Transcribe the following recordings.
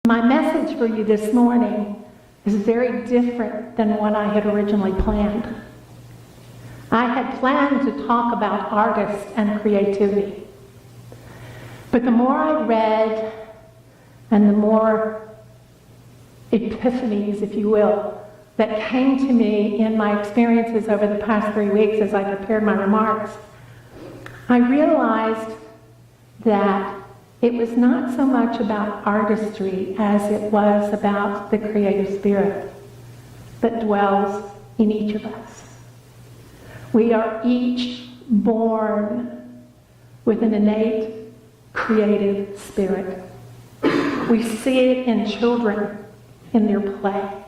My message for you this morning is very different than what I had originally planned. I had planned to talk about artists and creativity. But the more I read and the more epiphanies, if you will, that came to me in my experiences over the past 3 weeks as I prepared my remarks, I realized that it was not so much about artistry as it was about the creative spirit that dwells in each of us. We are each born with an innate creative spirit. We see it in children in their play.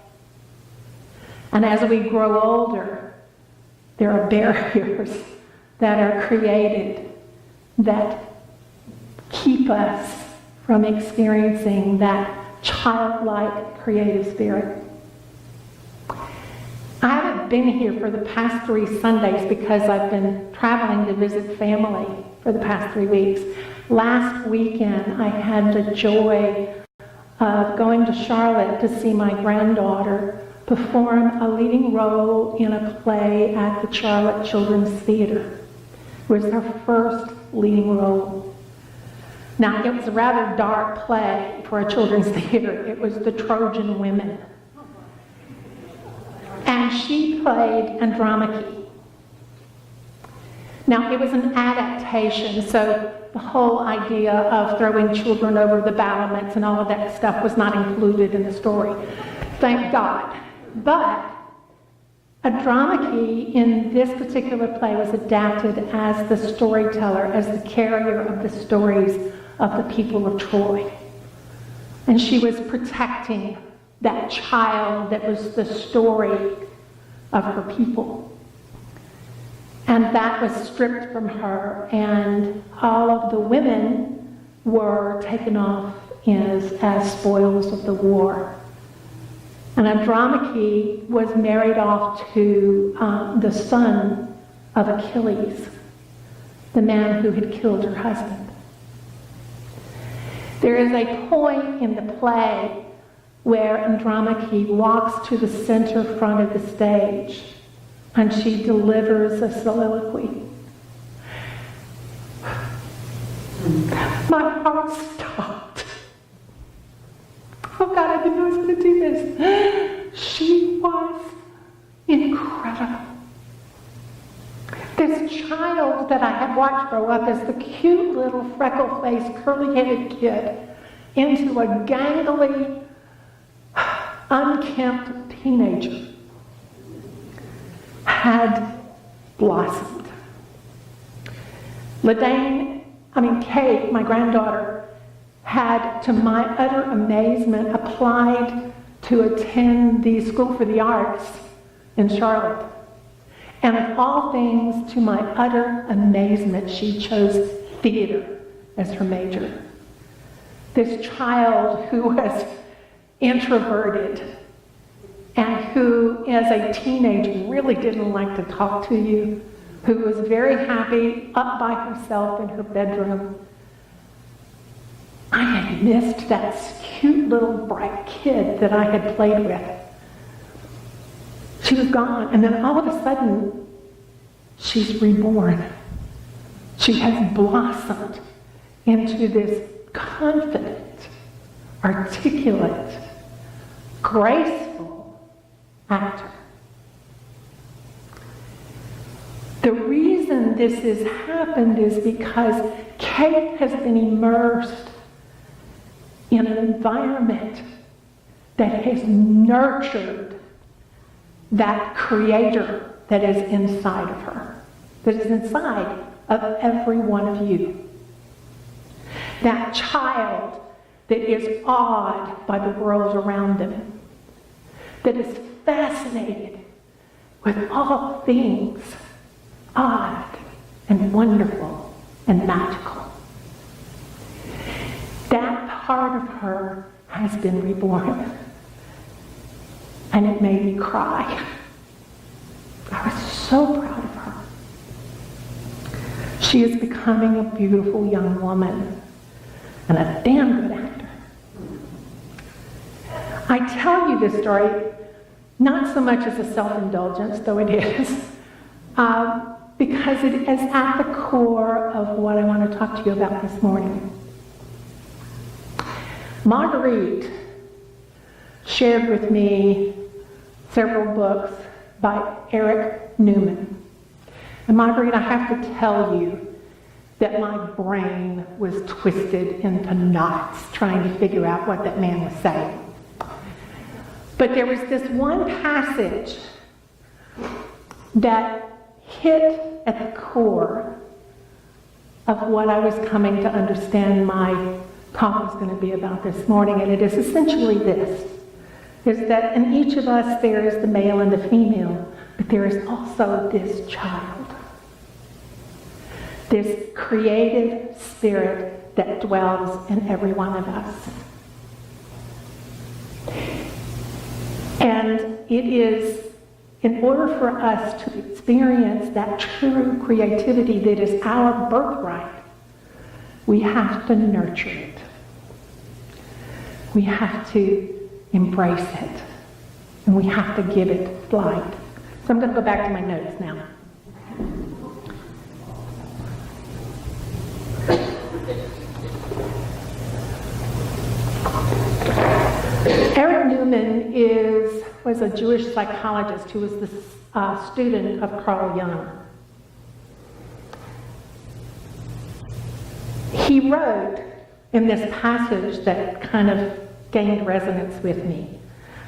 And as we grow older, there are barriers that are created that keep us from experiencing that childlike creative spirit. I haven't been here for the past 3 Sundays because I've been traveling to visit family for the past 3 weeks. Last weekend, I had the joy of going to Charlotte to see my granddaughter perform a leading role in a play at the Charlotte Children's Theater. It was her first leading role. Now, it was a rather dark play for a children's theater. It was The Trojan Women. And she played Andromache. Now, it was an adaptation, so the whole idea of throwing children over the battlements and all of that stuff was not included in the story. Thank God. But Andromache in this particular play was adapted as the storyteller, as the carrier of the stories of the people of Troy. And she was protecting that child that was the story of her people. And that was stripped from her, and all of the women were taken off as spoils of the war. And Andromache was married off to the son of Achilles, the man who had killed her husband. There is a point in the play where Andromache walks to the center front of the stage and she delivers a soliloquy. My heart stopped. Oh God, I didn't know I was going to do this. She was incredible. This child that I had watched grow up as the cute little freckle-faced, curly-headed kid into a gangly, unkempt teenager had blossomed. Kate, my granddaughter, had, to my utter amazement, applied to attend the School for the Arts in Charlotte. And of all things, to my utter amazement, she chose theater as her major. This child who was introverted and who, as a teenager, really didn't like to talk to you, who was very happy up by herself in her bedroom. I had missed that cute little bright kid that I had played with. She was gone, and then all of a sudden, she's reborn. She has blossomed into this confident, articulate, graceful actor. The reason this has happened is because Kate has been immersed in an environment that has nurtured that creator that is inside of her, that is inside of every one of you. That child that is awed by the world around them, that is fascinated with all things odd and wonderful and magical. That part of her has been reborn. And it made me cry. I was so proud of her. She is becoming a beautiful young woman and a damn good actor. tell you this story not so much as a self-indulgence, though it is, because it is at the core of what I want to talk to you about this morning. Marguerite shared with me several books by Eric Newman. And Marguerite, I have to tell you that my brain was twisted into knots trying to figure out what that man was saying. But there was this one passage that hit at the core of what I was coming to understand my talk was going to be about this morning, and it is essentially this, is that in each of us there is the male and the female, but there is also this child, this creative spirit that dwells in every one of us. And it is in order for us to experience that true creativity that is our birthright, we have to nurture it. We have to embrace it. And we have to give it light. So I'm going to go back to my notes now. Eric Newman was a Jewish psychologist who was the student of Carl Jung. He wrote in this passage that kind of gained resonance with me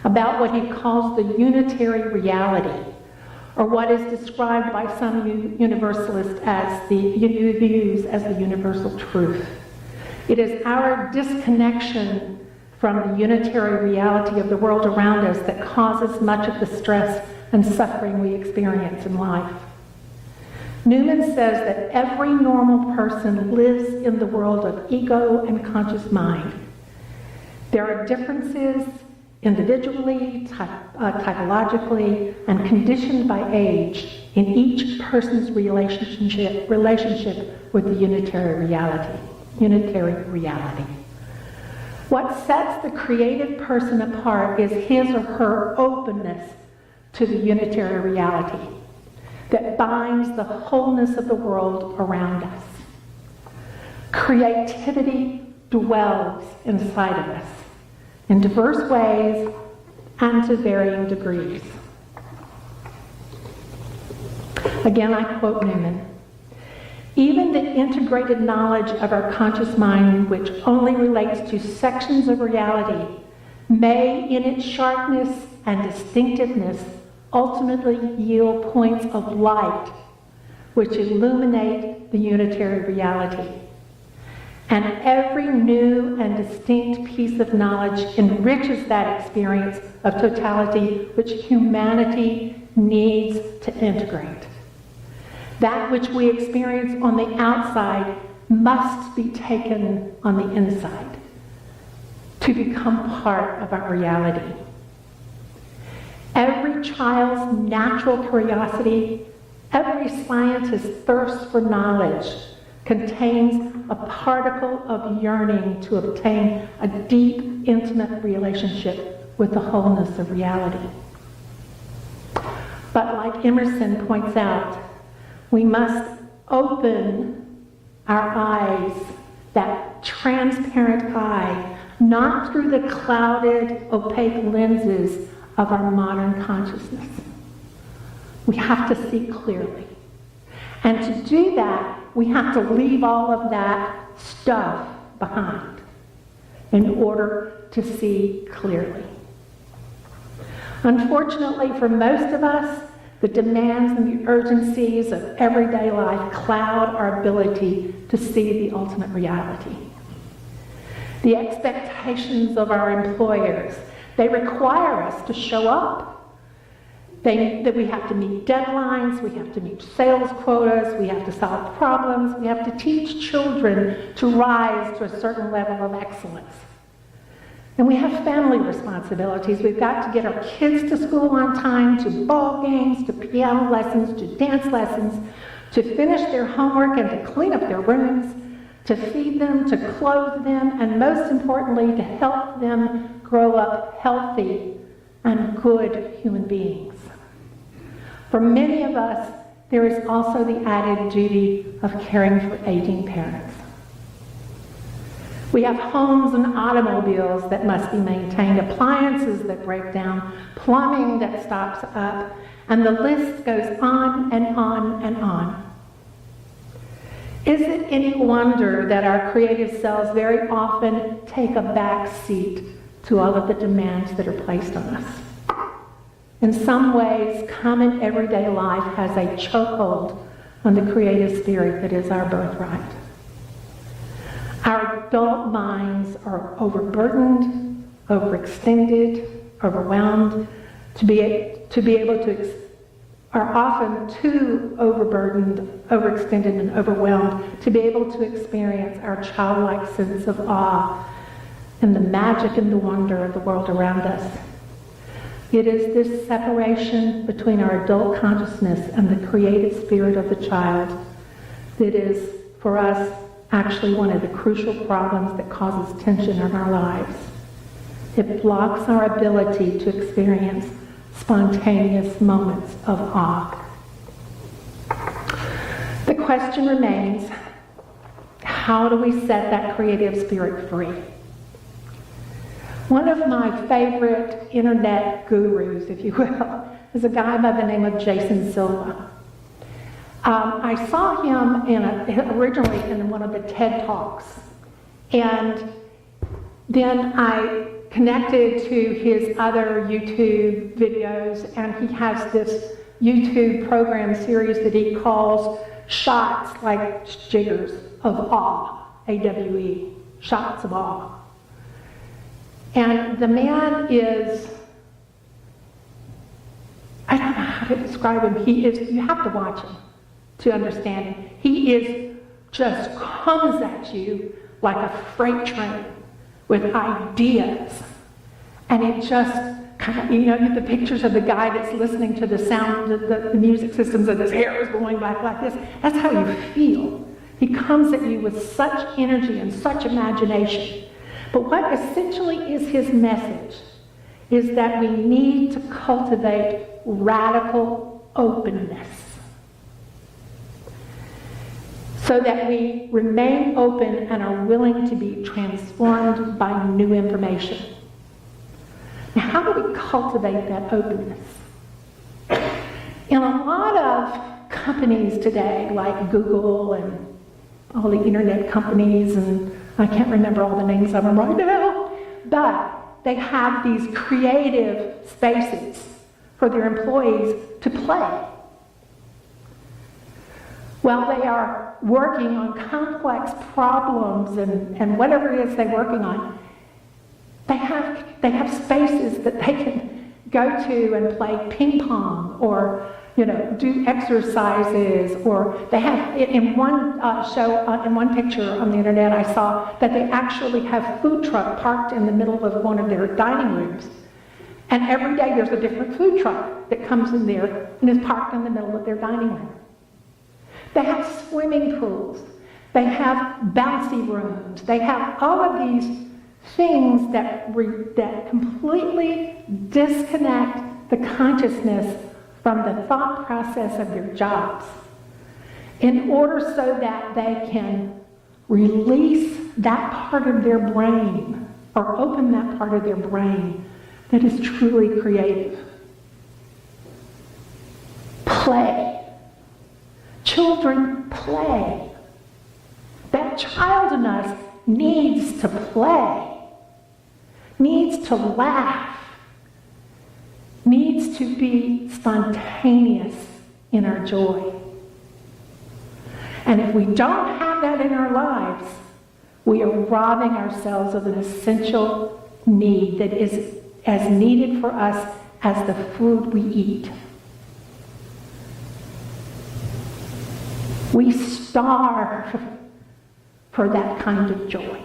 about what he calls the unitary reality, or what is described by some universalists as the universal truth. It is our disconnection from the unitary reality of the world around us that causes much of the stress and suffering we experience in life. Newman says that every normal person lives in the world of ego and conscious mind. There are differences individually, typologically, and conditioned by age in each person's relationship with the unitary reality. What sets the creative person apart is his or her openness to the unitary reality that binds the wholeness of the world around us. Creativity dwells inside of us in diverse ways and to varying degrees. Again, I quote Newman. Even the integrated knowledge of our conscious mind, which only relates to sections of reality, may, in its sharpness and distinctiveness, ultimately yield points of light which illuminate the unitary reality. And every new and distinct piece of knowledge enriches that experience of totality which humanity needs to integrate. That which we experience on the outside must be taken on the inside to become part of our reality. Every child's natural curiosity, every scientist's thirst for knowledge contains a particle of yearning to obtain a deep, intimate relationship with the wholeness of reality. But like Emerson points out, we must open our eyes, that transparent eye, not through the clouded, opaque lenses of our modern consciousness. We have to see clearly. And to do that, we have to leave all of that stuff behind in order to see clearly. Unfortunately, for most of us, the demands and the urgencies of everyday life cloud our ability to see the ultimate reality. The expectations of our employers, they require us to show up. That we have to meet deadlines, we have to meet sales quotas, we have to solve problems, we have to teach children to rise to a certain level of excellence. And we have family responsibilities. We've got to get our kids to school on time, to ball games, to piano lessons, to dance lessons, to finish their homework and to clean up their rooms, to feed them, to clothe them, and most importantly, to help them grow up healthy and good human beings. For many of us, there is also the added duty of caring for aging parents. We have homes and automobiles that must be maintained, appliances that break down, plumbing that stops up, and the list goes on and on and on. Is it any wonder that our creative selves very often take a back seat to all of the demands that are placed on us? In some ways, common everyday life has a chokehold on the creative spirit that is our birthright. Our adult minds are overburdened, overextended, overwhelmed, are often too overburdened, overextended, and overwhelmed to be able to experience our childlike sense of awe and the magic and the wonder of the world around us. It is this separation between our adult consciousness and the creative spirit of the child that is, for us, actually one of the crucial problems that causes tension in our lives. It blocks our ability to experience spontaneous moments of awe. The question remains, how do we set that creative spirit free? One of my favorite internet gurus, if you will, is a guy by the name of Jason Silva. I saw him originally in one of the TED Talks, and then I connected to his other YouTube videos, and he has this YouTube program series that he calls Shots, like jiggers of awe, AWE, shots of awe. And the man is, I don't know how to describe him. You have to watch him to understand him. He just comes at you like a freight train with ideas. And it just kind of, the pictures of the guy that's listening to the sound, the music systems, and his hair is going back like this. That's how you feel. He comes at you with such energy and such imagination. But what essentially is his message is that we need to cultivate radical openness so that we remain open and are willing to be transformed by new information. Now, how do we cultivate that openness? In a lot of companies today, like Google and all the internet companies, and I can't remember all the names of them right now, but they have these creative spaces for their employees to play. While they are working on complex problems and whatever it is they're working on, they have spaces that they can go to and play ping pong or do exercises, or they have, in one in one picture on the internet I saw that they actually have food truck parked in the middle of one of their dining rooms. And every day there's a different food truck that comes in there and is parked in the middle of their dining room. They have swimming pools. They have bouncy rooms. They have all of these things that completely disconnect the consciousness from the thought process of their jobs in order so that they can release that part of their brain or open that part of their brain that is truly creative. Play. Children play. That child in us needs to play, needs to laugh, needs to be spontaneous in our joy. And if we don't have that in our lives, we are robbing ourselves of an essential need that is as needed for us as the food we eat. We starve for that kind of joy.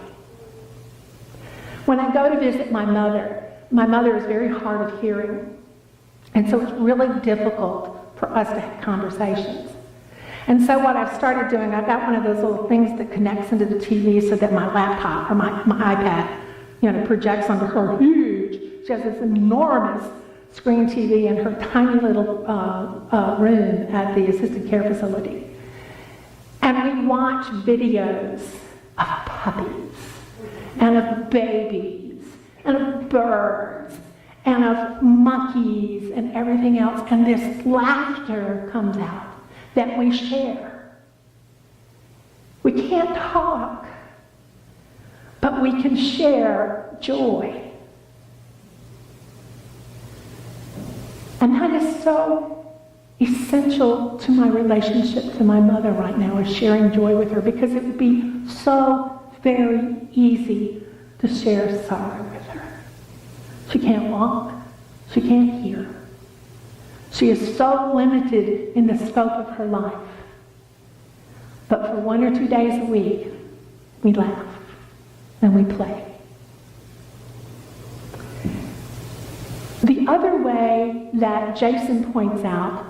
When I go to visit my mother is very hard of hearing, and so it's really difficult for us to have conversations. And so what I've started doing, I've got one of those little things that connects into the TV so that my laptop or my iPad, projects onto her. She has this enormous screen TV in her tiny little room at the assisted care facility. And we watch videos of puppies, and of babies, and of birds, and of monkeys, and everything else. And this laughter comes out that we share. We can't talk, but we can share joy. And that is so essential to my relationship to my mother right now, is sharing joy with her, because it would be so very easy to share sorrow with her. She can't walk. She can't hear. She is so limited in the scope of her life. But for 1 or 2 days a week, we laugh and we play. The other way that Jason points out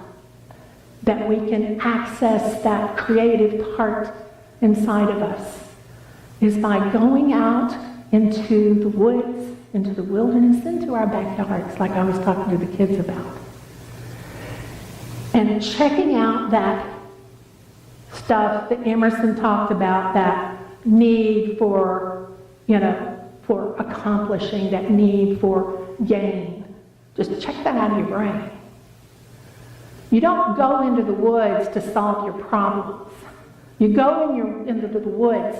that we can access that creative part inside of us is by going out into the woods, into the wilderness, into our backyards, like I was talking to the kids about. And checking out that stuff that Emerson talked about, that need for, for accomplishing, that need for gain. Just check that out of your brain. You don't go into the woods to solve your problems. You go into the woods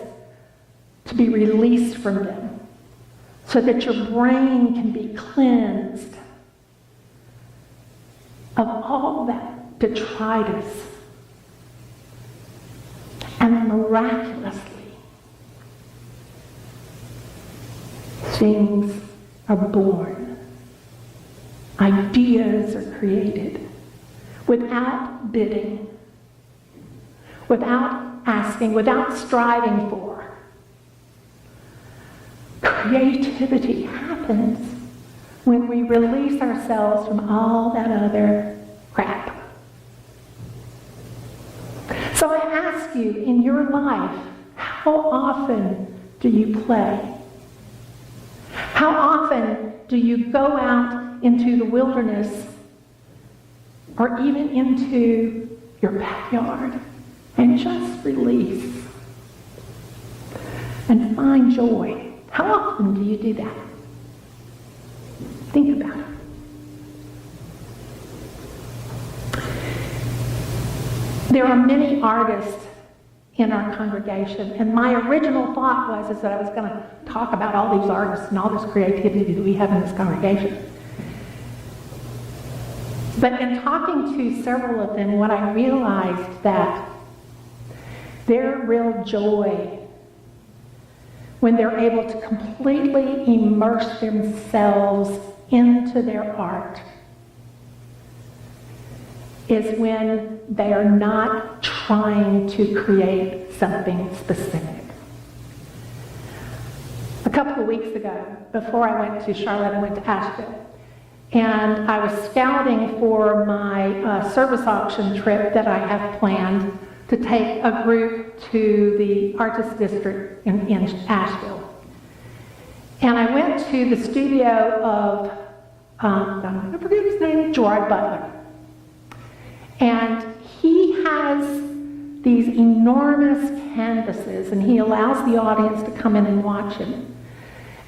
to be released from them, so that your brain can be cleansed of all that detritus. And miraculously, things are born. Ideas are created without bidding, without asking, without striving for. Creativity happens when we release ourselves from all that other crap. So I ask you, in your life, how often do you play? How often do you go out into the wilderness, or even into your backyard, and just release and find joy? How often do you do that? Think about it. There are many artists in our congregation, and my original thought was that I was going to talk about all these artists and all this creativity that we have in this congregation. But in talking to several of them, what I realized that their real joy, when they're able to completely immerse themselves into their art, is when they are not trying to create something specific. A couple of weeks ago, before I went to Charlotte, I went to Asheville. And I was scouting for my service auction trip that I have planned to take a group to the Artist District in Asheville. And I went to the studio of, I forget his name, Gerard Butler. And he has these enormous canvases, and he allows the audience to come in and watch him.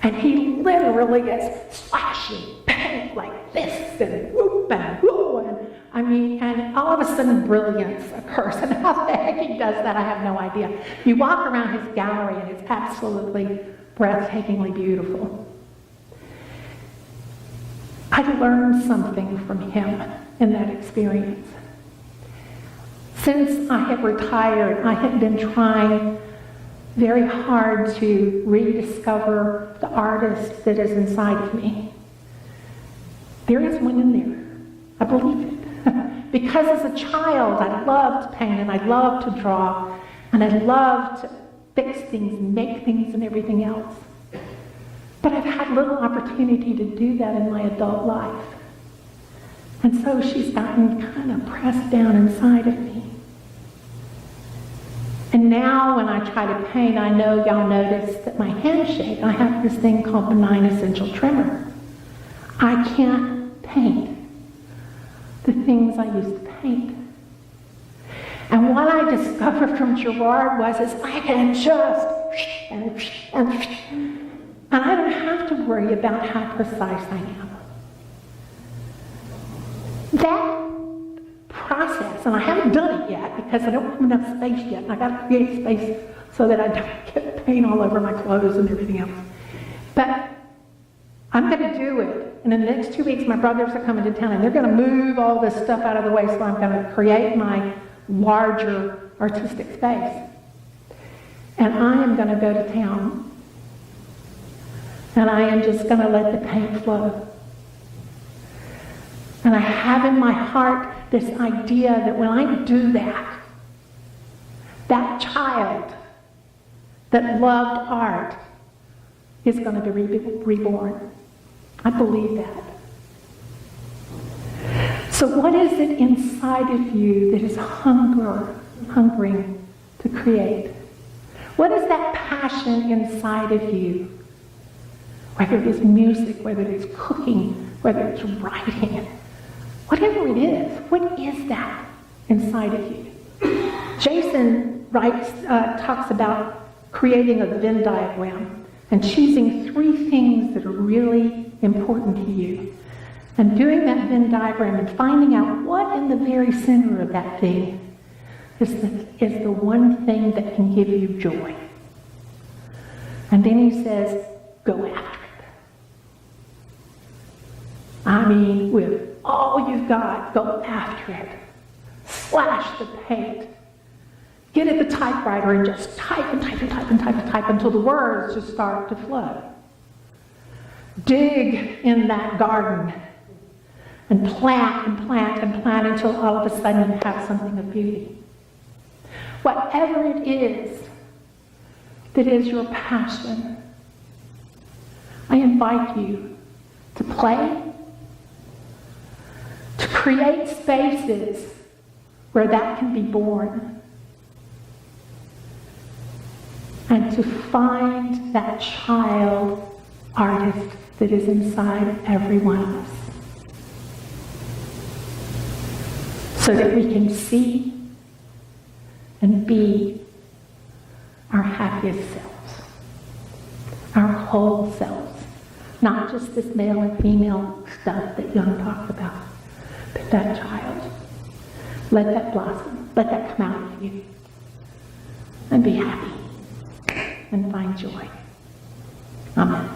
And he literally gets slashing paint like this, and whoop and whoo, and all of a sudden brilliance occurs. And how the heck he does that, I have no idea. You walk around his gallery and it's absolutely breathtakingly beautiful. I learned something from him in that experience. Since I have retired, I have been trying very hard to rediscover the artist that is inside of me. There is one in there. I believe it. Because as a child, I loved to paint, and I loved to draw, and I loved to fix things and make things and everything else. But I've had little opportunity to do that in my adult life. And so she's gotten kind of pressed down inside of me. And now when I try to paint, I know y'all notice that my hands shake. I have this thing called benign essential tremor. I can't paint the things I used to paint. And what I discovered from Gerard is I can just, and I don't have to worry about how precise I am. That process, and I haven't done it yet because I don't have enough space yet, and I got to create space so that I don't get paint all over my clothes and everything else. But I'm going to do it. And in the next 2 weeks, my brothers are coming to town, and they're going to move all this stuff out of the way, so I'm going to create my larger artistic space. And I am going to go to town, and I am just going to let the paint flow. And I have in my heart this idea that when I do that, that child that loved art is going to be reborn. I believe that. So what is it inside of you that is hungering to create? What is that passion inside of you? Whether it is music, whether it is cooking, whether it's writing, whatever it is, what is that inside of you? Jason talks about creating a Venn diagram and choosing 3 things that are really important to you. And doing that Venn diagram and finding out what in the very center of that thing is the one thing that can give you joy. And then he says, go after it. I mean, with all you've got, go after it. Slash the paint. Get at the typewriter and just type and type and type and type and type until the words just start to flow. Dig in that garden and plant and plant and plant until all of a sudden you have something of beauty. Whatever it is that is your passion, I invite you to play, to create spaces where that can be born, and to find that child artist that is inside every one of us, so that we can see and be our happiest selves, our whole selves, not just this male and female stuff that Young talked about, but that child. Let that blossom, let that come out of you, and be happy and find joy. Amen.